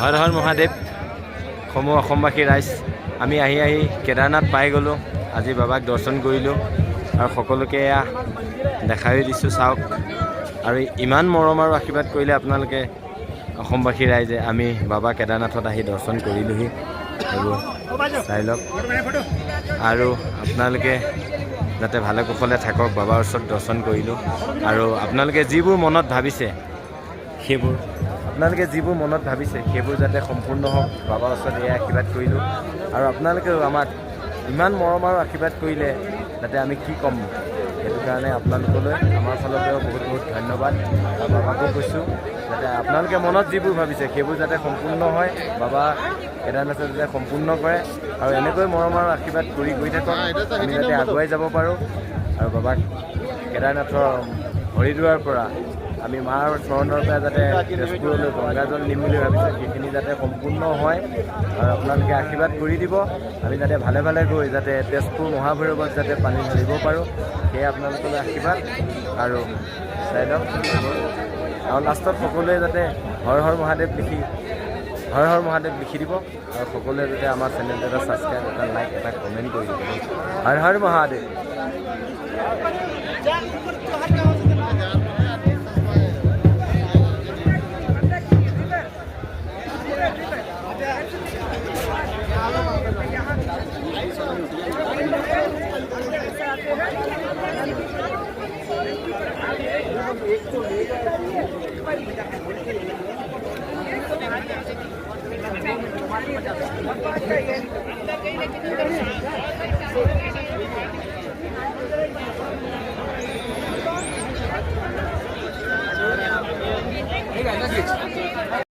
হৰ হৰ মহাদেৱ সমূহ অসমবাসী ৰাইজ আমি আহি কেদাৰনাথ পাই গ'লোঁ। আজি বাবাক দৰ্শন কৰিলোঁ আৰু সকলোকে এয়া দেখাই দিছোঁ চাওক। আৰু ইমান মৰম আৰু আশীৰ্বাদ কৰিলে আপোনালোকে অসমবাসী ৰাইজে। আমি বাবা কেদাৰনাথত আহি দৰ্শন কৰিলোঁহি আৰু চাই লওক। আৰু আপোনালোকে যাতে ভালে কুশলে থাকক, বাবাৰ ওচৰত দৰ্শন কৰিলোঁ। আৰু আপোনালোকে যিবোৰ মনত ভাবিছে সেইবোৰ যাতে সম্পূৰ্ণ হওক, বাবাৰ ওচৰত এয়া আশীৰ্বাদ কৰিলোঁ। আৰু আপোনালোকেও আমাক ইমান মৰম আৰু আশীৰ্বাদ কৰিলে যাতে আমি কি ক'ম, সেইটো কাৰণে আপোনালোকলৈ আমাৰ ফালৰ পৰাও বহুত বহুত ধন্যবাদ। আৰু বাবাকো কৈছোঁ যাতে আপোনালোকে মনত যিবোৰ ভাবিছে সেইবোৰ যাতে সম্পূৰ্ণ হয়, বাবা কেদাৰনাথে যাতে সম্পূৰ্ণ কৰে। আৰু এনেকৈ মৰম আৰু আশীৰ্বাদ কৰি গৈ থাকক, আমি যাতে আগুৱাই যাব পাৰোঁ। আৰু বাবাক কেদাৰনাথৰ হৰিদ্বাৰৰ পৰা আমি মাৰ চৰণৰ পৰা যাতে তেজপুৰলৈ গংগাজল নিম বুলি ভাবিছোঁ, সেইখিনি যাতে সম্পূৰ্ণ হয়। আৰু আপোনালোকে আশীৰ্বাদ কৰি দিব, আমি যাতে ভালে ভালে গৈ যাতে তেজপুৰ মহাভৈৰৱত যাতে পানী ঢালিব পাৰোঁ, সেয়ে আপোনালোকলৈ আশীৰ্বাদ। আৰু চাই লওক। আৰু লাষ্টত সকলোৱে যাতে হৰ হৰ মহাদেৱ লিখি দিব। আৰু সকলোৱে যাতে আমাৰ চেনেলটো এটা ছাবস্ক্ৰাইব, এটা লাইক, এটা কমেণ্ট কৰি দিব। Har Har Mahadev. Hey guys, let's get